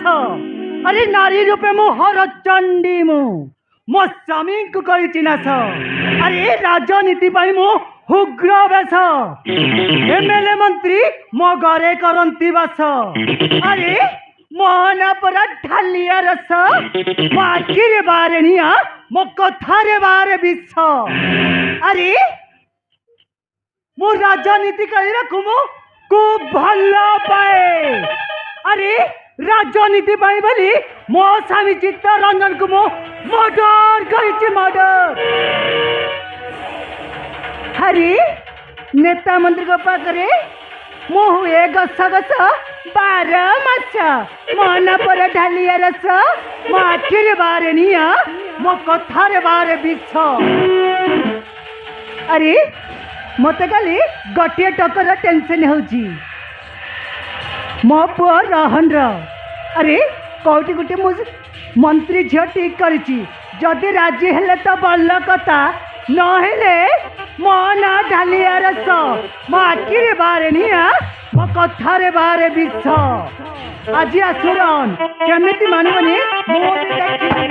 अरे नारी रूपे मु हर चंडी मु मो स्वामी को करी चिनास अरे राजनीति पाई मु उग्र बेस एमएलए मंत्री मो घरे करंती बास अरे मोहना परा ढालिया रस मो आखिरे बारे निया मो कथारे बारे विष अरे मो राजनीति करी रखुमु खूब भल पाए अरे राजनीति पाई बोली मो स्वामी चित्तरंजन को मो मर्डर करिछि मर्डर अरे नेता मंत्री को पाखरे मो हुए गस गस 12 मास मन पर ढालिया रस मो आखिरे बारे निया मो कथारे बारे विष अरे मत खाली गोटे टकर टेंशन होची मो पुआ रहन अरे कौटी गोटे मंत्री झील ठीक करी जदि राजी हेले तो बल कथा नहेले मो ना ढालिया रस मो आखिरे बारे निया मो कथारे बारे विष आज आसुरन केमिति मानबनी मो देखि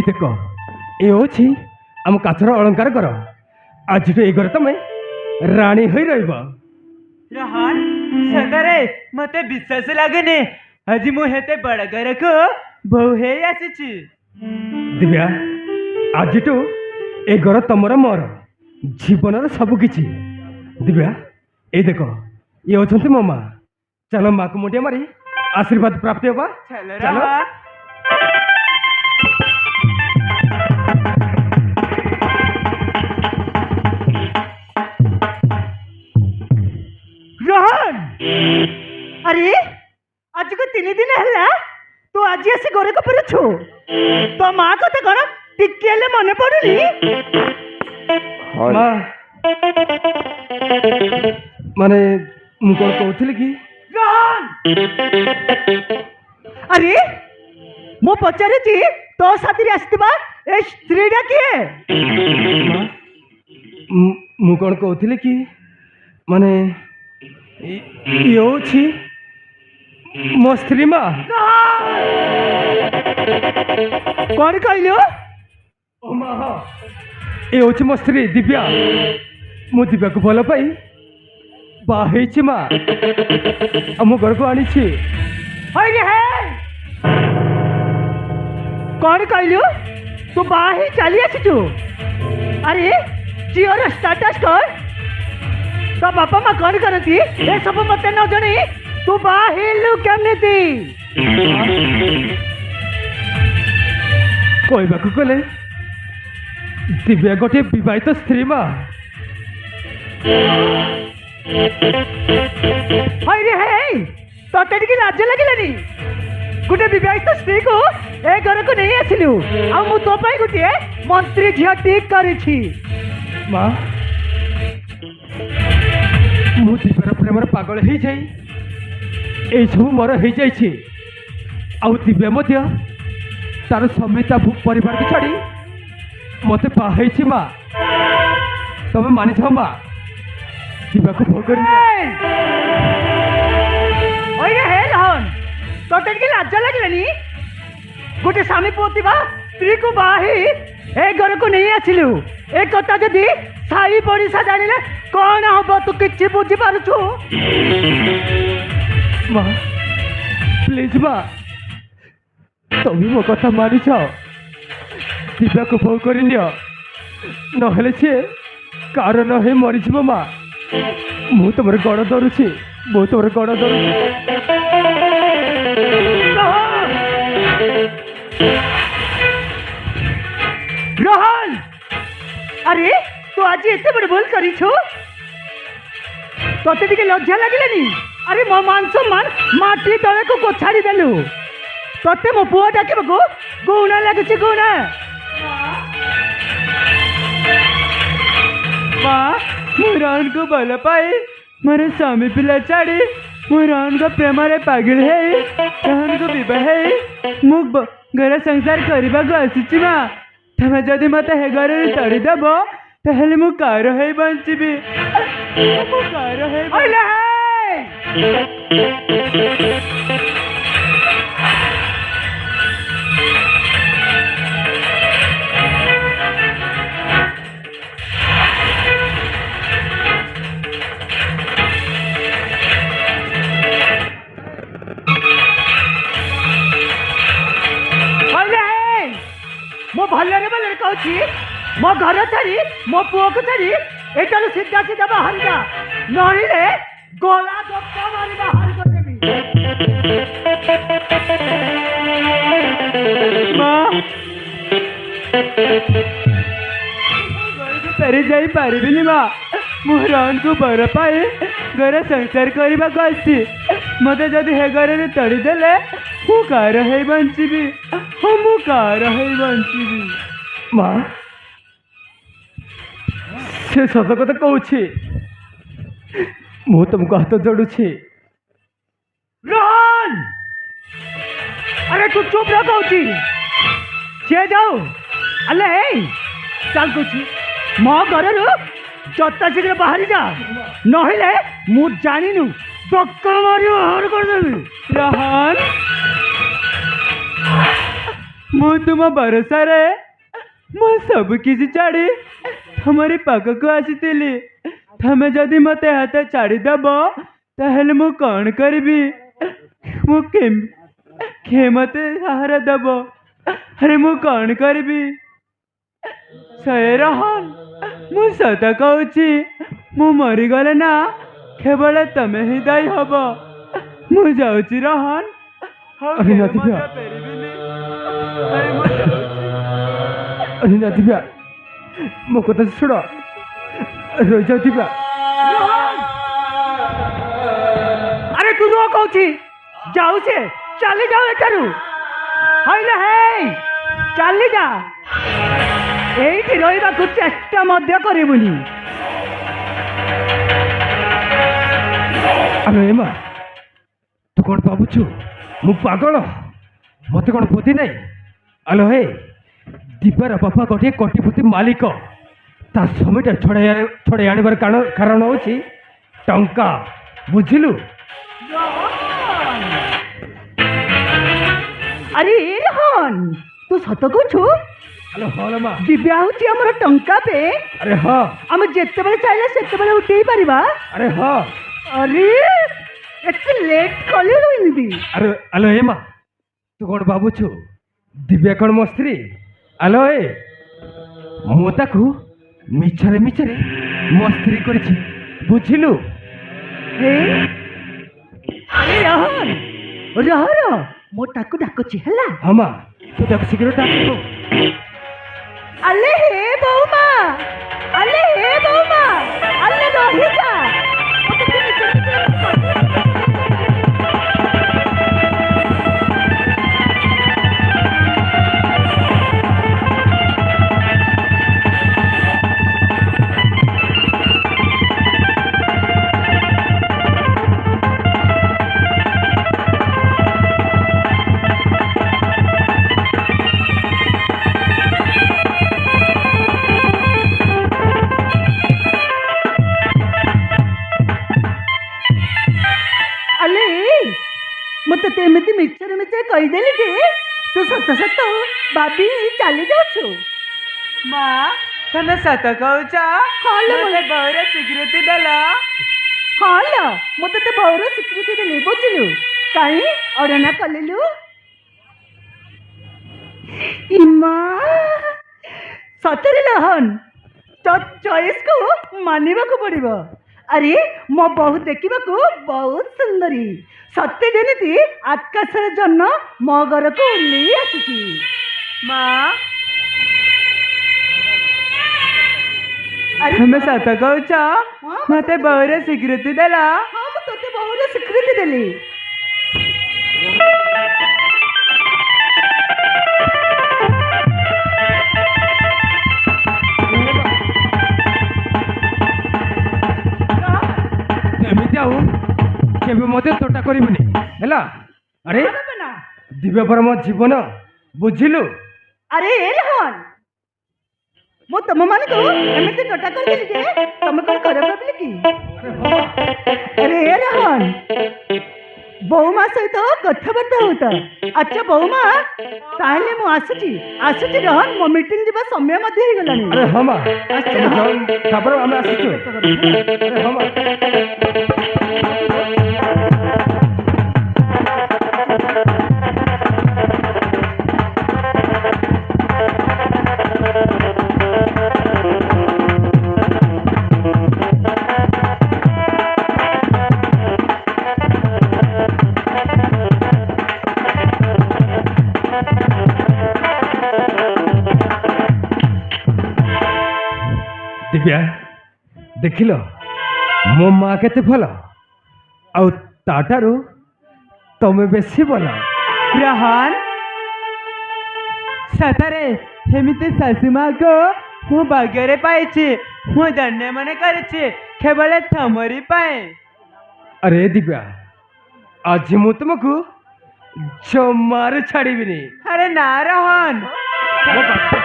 देख ये आम काचर अलंकार कर आज ये घर तुम राणी हो रोहन सतरे मत विश्वास लगुनि आज मुझे बड़ घर को बहु आसी दिव्या आज ए घर तुमर मोर जीवन सबकि दिव्या ये देख ये अच्छा मो माँ चलो माँ को मुंडिया मारी आशीर्वाद प्राप्त होगा चलो रोहन अरे आज को 3 दिन है तू आज आसी घर को फिरु तो माँ कथा कौन टिके मन पड़ुनी माने मु कौन कहूली कि रोहन अरे मु पचारे तो साथी आसवा ए स्त्रीटा किए मु कौन कहूली कि माने ये मो स्त्री माँ कौन कहल ये हूँ मो स्त्री दिव्या मु दिव्या को भल पाई बाहे माँ आम घर को आनी कौन कहलु तू बाहे चली आसीचु अरे झीर स्टाटस कर तो बापा माँ कौन करती ये सब मत न जनी तू बाहिलु केमती कहवाक गले दिव्या गोटे विवाहित स्त्री माँ तोते टी लाज लगे गोटे विवाहित स्त्री को ए घर को नहीं आसलु आ मु तो पाई गोटे मंत्री झील ठीक करी माँ मु दिव्यार प्रेम पागल हो जाए सब मोर हो जाए आउ दिव्या मध्य तार समेत परिवार को छाड़ी मत बाहे माँ तुम मानि था माँ दिव्या को भोग तोते टी लाज लगे गोटे स्वामी पुती स्त्री को बाही ए घर को नहीं आसलु ए कथा जदि साई पड़िशा जानिले कौन हम तू कि बुझी पार्छु माँ प्लीज माँ তুমি ମୋ କଥା ମାନିଛ ଦିବ୍ୟାକୁ ବୋହୂ କରିନିଅ ନହେଲେ ସିଏ କାରଣ ହେଇ ମରିଯିବ ମା ମୁଁ ତମର ଗଡ଼ ଧରୁଛି ମୁଁ ତମର ଗଡ଼ ଧରୁଛି रोहन अरे तू आज एते बड़ भूल करिछु तोते टिके लज्जा लागलेनी अरे मो मान सम्मान माटी तले को छाड़ी देलु तोते मो पुआ डाकिबको गुणा लागुछि गुणा माँ ମୁଁ ରାହୁଲକୁ ଭଲ ପାଇ ମୋର ସ୍ୱାମୀ ପିଲା ଛାଡ଼ି ମୁଁ ରାହୁଲଙ୍କ ପ୍ରେମରେ ପାଗଳ ହେଇ ରାହୁଲକୁ ବିବାହ ହେଇ ମୁଁ ଘର ସଂସାର କରିବାକୁ ଆସିଛି ମା ତମେ ଯଦି ମୋତେ ହେ ଘରରେ ତଡ଼ିଦେବ ତାହେଲେ ମୁଁ କାର ହେଇ ବଞ୍ଚିବି ମୁଁ କାର ହେଇ ओले मो भल्लरे भल्लरे कहूची मो घर छाड़ी मो पुओ को छाड़ी एटानु सीधा सीधा बाहर जा नहिले गोला धक्का मारी बाहर कर देबी माँ ଫେରି ଯାଇପାରିବିନି ମା ମୁଁ ରାହୁଲକୁ ବର ପାଇ ଘରେ ସଂସାର କରିବାକୁ ଆସିଛି ମୋତେ ଯଦି ହେ ଘରରେ ତଡ଼ିଦେଲେ ମୁଁ କାର ହେଇ ବଞ୍ଚିବି ହଁ ମୁଁ କାର ହେଇ ବଞ୍ଚିବି ମା ସେ ସତ କଥା କହୁଛି ମୁଁ ତମକୁ ହାତ ଯୋଡୁଛି रोहन अरे तू चुप रह कहूची से जाऊ अले चल कहूची मो घर जता शीघ्र बाहरी जा नहिले मु जानिनु टक्कर मारी बाहर कर देबी ରାହୁଲ ମୁଁ ତୁମ ଭରସାରେ ମୁଁ ସବୁ କିଛି ଛାଡ଼ି ତମରି ପାଖକୁ ଆସିଥିଲି ତମେ ଯଦି ମୋତେ ହାତ ଛାଡ଼ିଦେବ ତାହେଲେ ମୁଁ କ'ଣ କରିବି ମୁଁ କିଏ ମୋତେ ସାହାରା ଦେବ ଆରେ ମୁଁ କ'ଣ କରିବି ସେ ରାହୁଲ ମୁଁ ସତ କହୁଛି ମୁଁ ମରିଗଲେ ନା କେବଳ ତମେ ହିଁ ଦାୟୀ ହବ ମୁଁ ଯାଉଛି ରାହୁଲ ଆଉ अरे କେବେ ନାଥିକା। ମଧ୍ୟ ଫେରିବିନି। ଆରେ ମୁଁ ଯାଉଛି। अरे ना दिव्या ମୋ କଥା ଶୁଣ ରହିଯାଉ ଦିବ୍ୟା अरे तू रो कहूची जाऊ से चली जाओ एठारू हइले हे चली जा एइठी रहिबाकु चेष्टा मध्य करिबुनी ଆଲୋ ଏମା ତୁ କ'ଣ ଭାବୁଛୁ ମୁଁ ପାଗଳ ମୋତେ କ'ଣ ବୁଦ୍ଧି ନାହିଁ ଆଲୋ ହେ ଦିବ୍ୟାର ବାପା ଗୋଟିଏ କୋଟିପତି ମାଲିକ ତା ସ୍ୱାମୀଟା ଛଡ଼ାଇ ଆଣିବାର କାରଣ ହେଉଛି ଟଙ୍କା ବୁଝିଲୁ अरे रोहन तू सत कहू ଆଲୋ ହଁ ଲୋ ମା दिव्या हूँ आमर टंका पे ଆରେ ହଁ आम जिते चाहे से उठे पारिबा ଆରେ ହଁ अरे एते लेट कले एमती ଆରେ ଆଲୋ ଏମା ତୁ କ'ଣ ଭାବୁଛୁ ଦିବ୍ୟା କ'ଣ ମୋ ସ୍ତ୍ରୀ ଆଲୋ ଏ ମୁଁ ତାକୁ ମିଛରେ ମିଛରେ ମୋ ସ୍ତ୍ରୀ କରିଛି ବୁଝିଲୁ अरे रोहन रह रह मो टाकू डाकुची हला ହଁ ମା ତୁ ତାକୁ ଶୀଘ୍ର ଡାକିବୁ अले हे बौमा अले हे बौमा अले रही जा ओते के नीचे अले मते तेमती मिक्सर मिक्सर कहीदेली कि तू सत सत बाबी चली जाऊ ମାଁ ତମେ ସତ କହୁଛ ହଁ ଲୋ, ମୋତେ ବଉର ସ୍ୱୀକୃତି ଦେଲ हाँ ल मते तो बहुत स्वीकृति देली बुझलु कहीं अड़ना कलिलु ଇମା ସତରେ ରହନ ତୋ ଚଏସ୍କୁ ମାନିବାକୁ ପଡ଼ିବ। ଆରେ ମୋ ବୋହୂ ଦେଖିବାକୁ ବହୁତ ସୁନ୍ଦରୀ, ସତେ ଯେମିତି ଆକାଶର ଜହ୍ନ ମୋ ଘରକୁ ଓହ୍ଲେଇ ଆସିଛି। ମା ଆରେ ତମେ ସତ କହୁଛ? ହଁ, ମତେ ବହୁରେ ସ୍ୱୀକୃତି ଦେଲ। ହଁ ମୁଁ ତୋତେ ବୋହୂର ସ୍ୱୀକୃତି ଦେଲି। ଏମିତି ଆଉ କେବେ ମୋତେ ତୋଟା କରିବୁନି ହେଲା। ଆରେ ବାବା ନା। ଦିବ୍ୟ ପର ମୋ ଜୀବନ ବୁଝିଲୁ। ଆରେ ଏ ରହନ, ମୁଁ ତମମାନଙ୍କୁ ଏମିତି ଟୋଟା କରିଦେଲି ଯେ ତମେ କଣ ଖରାପ ଭାବିଲେ କି? ଆରେ ଏ ରହନ, ବୋଉମା ସହିତ କଥାବାର୍ତ୍ତା ହଉତ। ଆଚ୍ଛା ବୋଉମା, ତାହେଲେ ମୁଁ ଆସୁଛି ରହନ, ମୋ ମିଟିଂ ଯିବା ସମୟ ମଧ୍ୟ ହେଇଗଲାଣି। ଆରେ ହଁ ମା, ଆଚ୍ଛା, ତମେ ଯାଅ, ତାପରେ ଆମେ ଆସିଛୁ। ଆରେ ହଁ ମା। ଦିବ୍ୟା ଦେଖିଲ ମୋ ମା କେତେ ଭଲ, ଆଉ ତାଠାରୁ ତମେ ବେଶୀ ଭଲ। ଗ୍ରହଣ ସତରେ ଏମିତି ଶାଶୁ ମାକୁ ମୁଁ ଭାଗ୍ୟରେ ପାଇଛି। ମୁଁ ଧନ୍ୟ ମନେ କରିଛି କେବଳ ତମରି ପାଇଁ। ଆରେ ଦିବ୍ୟା, ଆଜି ମୁଁ ତୁମକୁ ଜମାରୁ ଛାଡ଼ିବିନି। ଆରେ ନା ରୋହନ, ମୋ ବାପା